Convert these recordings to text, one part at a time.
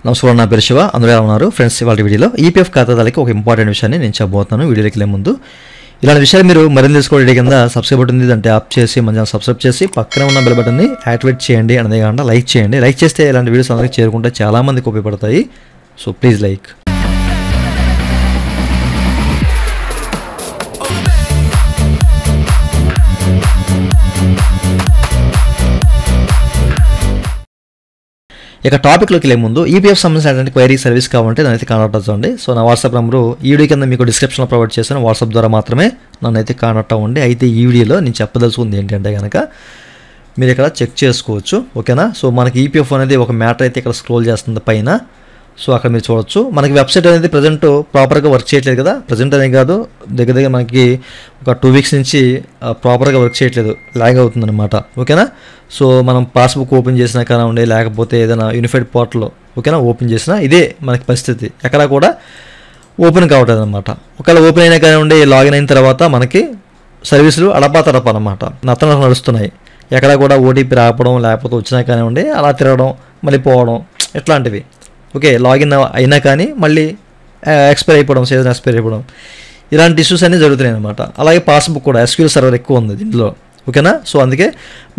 నమస్కారం, నా పేరు శివ. అందరూ ఎలా ఉన్నారు ఫ్రెండ్స్? ఇవాళ వీడియోలో ఈపీఎఫ్ ఖాతాదారులకి ఒక ఇంపార్టెంట్ విషయాన్ని నేను చెప్పబోతున్నాను. వీడియోకి వెళ్ళే ముందు ఇలాంటి విషయాలు మీరు మరింత తెలుసుకోవడం కింద సబ్స్క్రైబ్ బటన్ ఉంది, అంటే ఆప్ చేసి మన ఛానల్ సబ్స్క్రైబ్ చేసి పక్కన ఉన్న బెల్ బటన్ని యాక్టివేట్ చేయండి. అదే కాకుండా లైక్ చేయండి. లైక్ చేస్తే ఇలాంటి వీడియోస్ అందరికీ చేరుకుంటే చాలామందికి ఉపయోగపడతాయి. So please like. ఇక టాపిక్లోకి వెళ్ళే ముందు ఈపీఎఫ్ సంబంధించినటువంటి క్వైరీ సర్వీస్ కావాలంటే నన్ను అయితే కాంటాక్ట్ అవ్వండి. సో నా వాట్సాప్ నెంబరు ఈ వీడియో కింద మీకు డిస్క్రిప్షన్లో ప్రొవైడ్ చేశాను. వాట్సాప్ ద్వారా మాత్రమే నన్ను అయితే కాంటాక్ట్ అవ్వండి. అయితే ఈ వీడియోలో నేను చెప్పదలుచుకుంది ఏంటంటే కనుక మీరు ఇక్కడ చెక్ చేసుకోవచ్చు, ఓకేనా? సో మనకి ఈపీఎఫ్ అనేది ఒక మ్యాటర్ అయితే ఇక్కడ స్క్రోల్ చేస్తుంది పైన. సో అక్కడ మీరు చూడొచ్చు, మనకి వెబ్సైట్ అనేది ప్రజెంట్ ప్రాపర్గా వర్క్ చేయట్లేదు కదా. ప్రజెంట్ అనే కాదు, దగ్గర మనకి ఒక 2 వీక్స్ నుంచి ప్రాపర్గా వర్క్ చేయట్లేదు, ల్యాగ్ అవుతుందన్నమాట, ఓకేనా? సో మనం పాస్బుక్ ఓపెన్ చేసినా కానివ్వండి, లేకపోతే ఏదైనా యూనిఫైడ్ పోర్టల్ ఓకేనా ఓపెన్ చేసినా ఇదే మనకి పరిస్థితి. ఎక్కడ కూడా ఓపెన్ కావట్లేదు అనమాట. ఒకవేళ ఓపెన్ అయినా కానివ్వండి, లాగిన్ అయిన తర్వాత మనకి సర్వీసులు అడపాతడప అనమాట, నడుస్తున్నాయి. ఎక్కడ కూడా ఓటీపీ రాకపోవడం, లేకపోతే వచ్చినా కానివ్వండి అలా తిరగడం, మళ్ళీ పోవడం, ఇట్లాంటివి. ఓకే, లాగిన్ అయినా కానీ మళ్ళీ ఎక్స్పైర్ అయిపోవడం, సీజన్ ఎక్స్పైర్ అయిపోవడం, ఇలాంటి ఇష్యూస్ అన్నీ జరుగుతున్నాయి అనమాట. అలాగే పాస్బుక్ కూడా ఎస్క్యూఎల్ సర్వర్ ఎక్కువ ఉంది దీంట్లో, ఓకేనా? సో అందుకే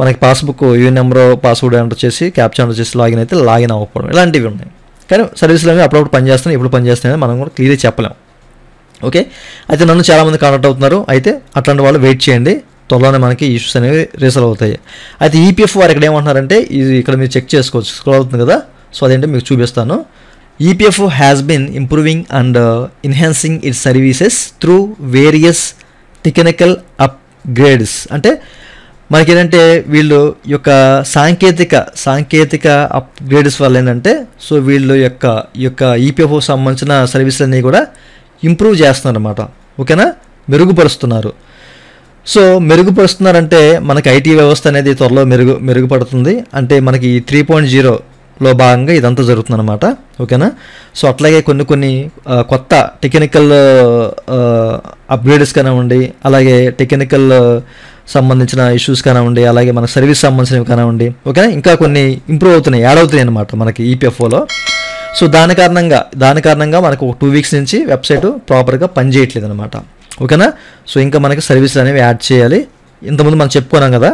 మనకి passbook UN number password enter చేసి క్యాప్చా ఎంటర్ చేసి లాగిన్ అయితే లాగిన్ అవ్వకపోవడం ఇలాంటివి ఉన్నాయి. కానీ సర్వీసులు అనేవి అప్పుడప్పుడు పనిచేస్తున్నాయి, ఇప్పుడు పనిచేస్తున్నాయని మనం కూడా క్లియర్గా చెప్పలేం. ఓకే, అయితే నన్ను చాలామంది కాంటాక్ట్ అవుతున్నారు. అయితే అట్లాంటి వాళ్ళు వెయిట్ చేయండి, త్వరలోనే మనకి ఇష్యూస్ అనేవి రీసాల్వ్ అవుతాయి. అయితే ఈపీఎఫ్ వారు ఇక్కడ ఏమంటున్నారంటే, ఇది ఇక్కడ మీరు చెక్ చేసుకోవచ్చు, స్క్రోల్ అవుతుంది కదా. సో అదేంటి మీకు చూపిస్తాను. EPF has been improving and enhancing its services through various technical upgrades. అంటే మనకి ఏంటంటే వీళ్ళు యొక్క సాంకేతిక అప్గ్రేడ్స్ వల్ల ఏంటంటే, సో వీళ్ళు యొక్క ఈపీఎఫ్ సంబంధించిన సర్వీసులన్నీ కూడా ఇంప్రూవ్ చేస్తున్నారు అన్నమాట, ఓకేనా? మెరుగుపరుస్తున్నారు. సో మెరుగుపరుస్తున్నారంటే మనకి ఐటీ వ్యవస్థ అనేది త్వరలో మెరుగుపడుతుంది. అంటే మనకి 3.0లో భాగంగా ఇదంతా జరుగుతుంది అనమాట, ఓకేనా? సో అట్లాగే కొన్ని కొత్త టెక్నికల్ అప్గ్రేడ్స్ కానివ్వండి, అలాగే టెక్నికల్ సంబంధించిన ఇష్యూస్ కానివ్వండి, అలాగే మన సర్వీస్ సంబంధించినవి కానివ్వండి, ఓకేనా? ఇంకా కొన్ని ఇంప్రూవ్ అవుతున్నాయి, యాడ్ అవుతున్నాయి అనమాట మనకి ఈపీఎఫ్ఓలో. సో దాని కారణంగా మనకు 2 వీక్స్ నుంచి వెబ్సైట్ ప్రాపర్గా పనిచేయట్లేదు అనమాట, ఓకేనా? సో ఇంకా మనకి సర్వీసులు అనేవి యాడ్ చేయాలి. ఇంతకుముందు మనం చెప్పుకున్నాం కదా,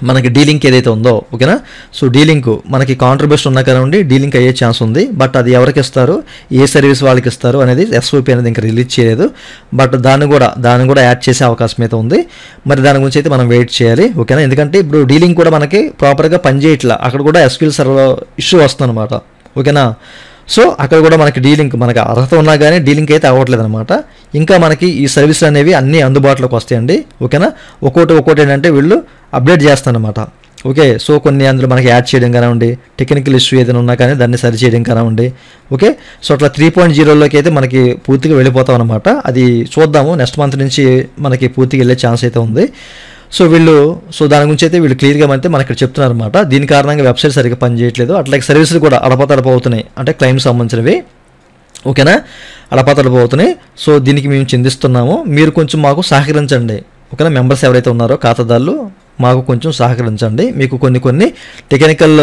మనకి డీలింక్ ఏదైతే ఉందో, ఓకేనా? సో డీలింక్ మనకి కాంట్రిబ్యూషన్ ఉన్నా కానివ్వండి డీలింక్ అయ్యే ఛాన్స్ ఉంది. బట్ అది ఎవరికి ఇస్తారు, ఏ సర్వీస్ వాళ్ళకి ఇస్తారు అనేది ఎస్ఓపి అనేది ఇంకా రిలీజ్ చేయలేదు. బట్ దాన్ని కూడా యాడ్ చేసే అవకాశం అయితే ఉంది. మరి దాని గురించి అయితే మనం వెయిట్ చేయాలి, ఓకేనా? ఎందుకంటే ఇప్పుడు డీలింక్ కూడా మనకి ప్రాపర్గా పనిచేయట్లా, అక్కడ కూడా ఎస్క్యూఎల్ సర్వర్ ఇష్యూ వస్తుంది అనమాట, ఓకేనా? సో అక్కడ కూడా మనకి మనకి అర్హత ఉన్నా కానీ డీలింక్ అయితే అవ్వట్లేదు అనమాట. ఇంకా మనకి ఈ సర్వీసులు అనేవి అన్నీ అందుబాటులోకి వస్తాయండి, ఓకేనా? ఒక్కోటి ఏంటంటే వీళ్ళు అప్డేట్ చేస్తారనమాట, ఓకే? సో కొన్ని అందులో మనకి యాడ్ చేయడం కానివ్వండి, టెక్నికల్ ఇష్యూ ఏదైనా ఉన్నా కానీ దాన్ని సరి చేయడం కానివ్వండి, ఓకే? సో అట్లా 3.0లోకి అయితే మనకి పూర్తిగా వెళ్ళిపోతాం అనమాట. అది చూద్దాము, నెక్స్ట్ మంత్ నుంచి మనకి పూర్తిగా వెళ్ళే ఛాన్స్ అయితే ఉంది. సో దాని గురించి అయితే వీళ్ళు క్లియర్గా అయితే మనకి ఇక్కడ చెప్తున్నారు అనమాట. దీని కారణంగా వెబ్సైట్ సరిగ్గా పనిచేయట్లేదు, అట్లాగే సర్వీసులు కూడా అడపతడప అవుతున్నాయి, అంటే క్లైమ్స్ సంబంధించినవి, ఓకేనా? అడపతడప అవుతున్నాయి. సో దీనికి మేము చింతిస్తున్నాము, మీరు కొంచెం మాకు సహకరించండి, ఓకేనా? మెంబర్స్ ఎవరైతే ఉన్నారో ఖాతాదారులు మాకు కొంచెం సహకరించండి. మీకు కొన్ని టెక్నికల్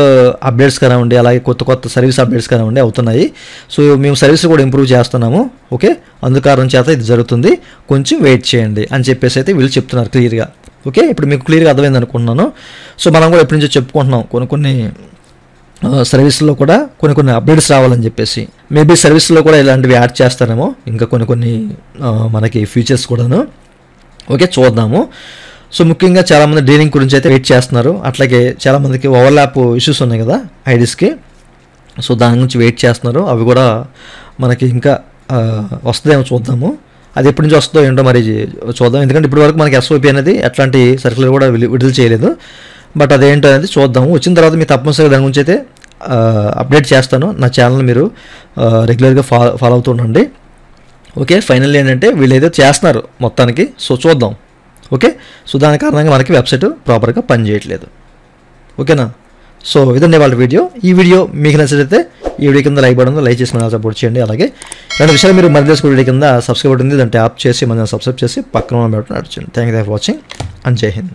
అప్డేట్స్ కానివ్వండి, అలాగే కొత్త సర్వీస్ అప్డేట్స్ కానివ్వండి అవుతున్నాయి. సో మేము సర్వీస్ కూడా ఇంప్రూవ్ చేస్తున్నాము, ఓకే? అందుకారణం చేత ఇది జరుగుతుంది, కొంచెం వెయిట్ చేయండి అని చెప్పేసి అయితే వీళ్ళు చెప్తున్నారు క్లియర్గా, ఓకే? ఇప్పుడు మీకు క్లియర్గా అర్థమైంది అనుకుంటున్నాను. సో మనం కూడా ఎప్పటి నుంచో చెప్పుకుంటున్నాం కొన్ని సర్వీసుల్లో కూడా కొన్ని అప్డేట్స్ రావాలని చెప్పేసి. మేబీ సర్వీసుల్లో కూడా ఇలాంటివి యాడ్ చేస్తారేమో, ఇంకా కొన్ని మనకి ఫీచర్స్ కూడాను, ఓకే? చూద్దాము. సో ముఖ్యంగా చాలామంది డీలింగ్ గురించి అయితే వెయిట్ చేస్తున్నారు. అట్లాగే చాలామందికి ఓవర్లాప్ ఇష్యూస్ ఉన్నాయి కదా ఐడీస్కి, సో దాని గురించి వెయిట్ చేస్తున్నారు. అవి కూడా మనకి ఇంకా వస్తుందేమో, చూద్దాము. అది ఎప్పటి నుంచి వస్తుందో ఏంటో మరి చూద్దాం. ఎందుకంటే ఇప్పటి వరకు మనకి ఎస్ఓపి అనేది ఎట్లాంటి సర్కులర్ కూడా విడుదల చేయలేదు. బట్ అదేంటో అనేది చూద్దాము. వచ్చిన తర్వాత మీరు తప్పనిసరిగా దాని గురించి అయితే అప్డేట్ చేస్తాను. నా ఛానల్ మీరు రెగ్యులర్గా ఫాలో అవుతూ ఉండండి, ఓకే? ఫైనల్లీ ఏంటంటే వీళ్ళు ఏదో చేస్తున్నారు మొత్తానికి, సో చూద్దాం, ఓకే? సో దాని కారణంగా మనకి వెబ్సైట్ ప్రాపర్గా పనిచేయట్లేదు, ఓకేనా? సో ఇదండి వాళ్ళ వీడియో. ఈ వీడియో మీకు నచ్చితే ఈ వీడియో కింద లైక్ బటన్ లైక్ చేసి మన సపోర్ట్ చేయండి. అలాగే రెండు విషయాలు మీరు మరి తెలుసుకునే వీడియో కింద సబ్స్క్రైబ్ బటన్ ఉంది, దాన్ని ట్యాప్ చేసి మన సబ్స్క్రైబ్ చేసి పక్కన ఉన్న బటన్ నడిచండి. Thank you for watching and జై హింద్.